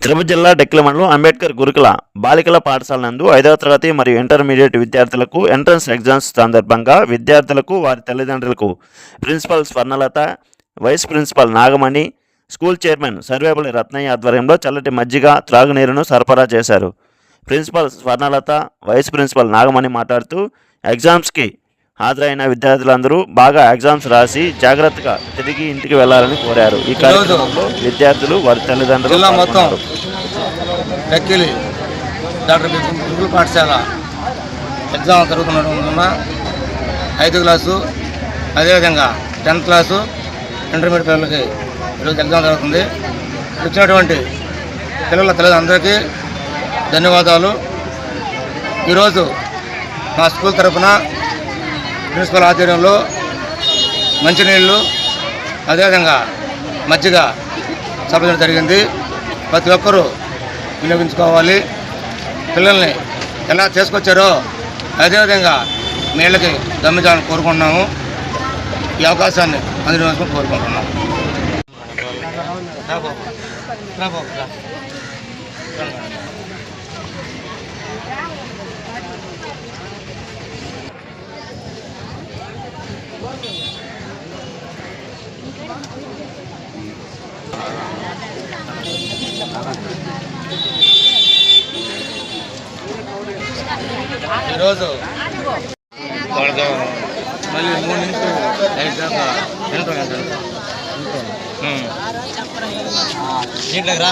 తిరుపతి జిల్లా డెక్కిల మండలం అంబేద్కర్ గురుకుల బాలికల పాఠశాల నందు 5వ తరగతి మరియు ఇంటర్మీడియట్ విద్యార్థులకు ఎంట్రన్స్ ఎగ్జామ్స్ సందర్భంగా విద్యార్థులకు వారి తల్లిదండ్రులకు principal Swarnalatha, vice principal Nagamani, school chairman Sarvepalli Ratnaiah ఆధ్వర్యంలో చల్లటి మజ్జిగ, త్రాగునీరును సరఫరా చేశారు. Principal Swarnalatha, vice principal Nagamani మాట్లాడుతూ ఎగ్జామ్స్కి హాజరైన విద్యార్థులందరూ బాగా ఎగ్జామ్స్ రాసి జాగ్రత్తగా తిరిగి ఇంటికి వెళ్లాలని కోరారు. ఈ కార్యక్రమంలో విద్యార్థులు వారి తల్లిదండ్రులు మొత్తం డెక్కిలి డాక్టర్ గురుకుల పాఠశాల ఎగ్జామ్ జరుగుతున్న 5వ క్లాసు, అదేవిధంగా 10th క్లాసు ఇంటర్మీడియట్ పిల్లలకి ఈరోజు ఎగ్జామ్ జరుగుతుంది. వచ్చినటువంటి పిల్లల తల్లిదండ్రులందరికీ ధన్యవాదాలు. ఈరోజు మా స్కూల్ తరఫున ప్రిన్సిపల్ ఆధ్వర్యంలో మంచినీళ్ళు, అదేవిధంగా మజ్జిగ సర్వజన జరిగింది. ప్రతి ఒక్కరూ వినియోగించుకోవాలి. పిల్లల్ని ఎలా చేసుకొచ్చారో అదేవిధంగా మీళ్ళకి గమనించాలని కోరుకుంటున్నాము. ఈ అవకాశాన్ని అందించుకొని కోరుకుంటున్నాము. ఈరోజు మళ్ళీ 3 నుంచి 5 దాకా దీంట్లోకి రా.